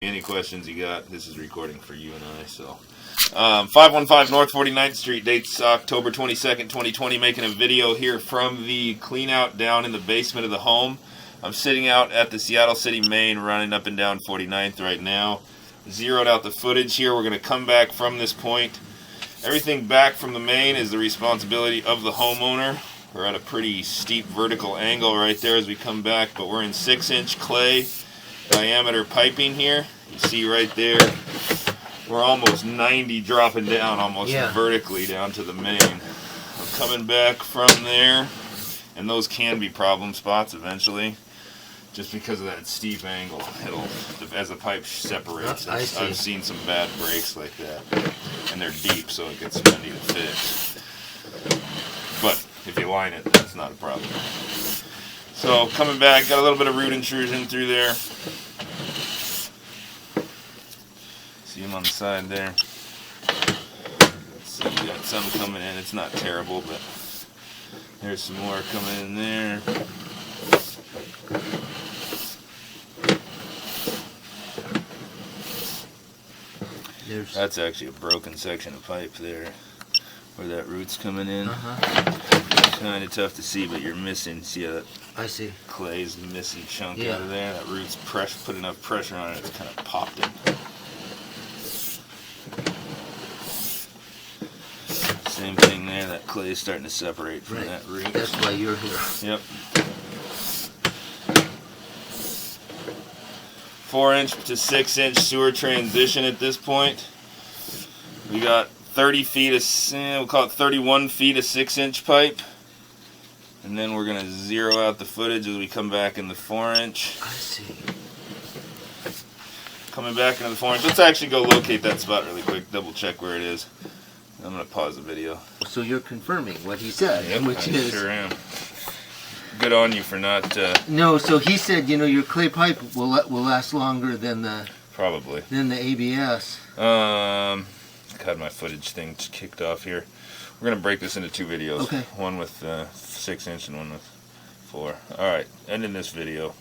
Any questions you got? This is recording for you and I, so. 515 North 49th Street, dates October 22nd, 2020, making a video here from the clean out down in the basement of the home. I'm sitting out at the Seattle City main, running up and down 49th right now. Zeroed out the footage here. We're going to come back from this point. Everything back from the main is the responsibility of the homeowner. We're at a pretty steep vertical angle right there as we come back, but we're in 6-inch clay diameter piping here. You see right there, we're almost 90 dropping down almost vertically down to the main. I'm coming back from there, and those can be problem spots eventually just because of that steep angle. It'll, as the pipe separates, I've seen some bad breaks like that, and they're deep, so it gets spendy to fix. But if you line it, that's not a problem. So coming back, got a little bit of root intrusion through there. See them on the side there. So we got some coming in. It's not terrible, but there's some more coming in there. That's actually a broken section of pipe there, where that root's coming in. Kind of tough to see, but you're missing. See how that clay's missing chunk out of there? That root's put enough pressure on it, it's kind of popped it. Same thing there, that clay is starting to separate from that root. That's why you're here. Yep. 4-inch to 6-inch sewer transition at this point. We got 30 feet of, we'll call it 31 feet of 6-inch pipe. And then we're going to zero out the footage as we come back in the 4-inch. I see. Coming back into the 4-inch. Let's actually go locate that spot really quick, double check where it is. I'm going to pause the video. So you're confirming what he said, which I sure am. Good on you for not... No, so he said, you know, your clay pipe will last longer than the... Probably. Than the ABS. Got my footage thing kicked off here. We're going to break this into 2 videos. Okay. One with 6-inch and one with 4. Alright, ending this video.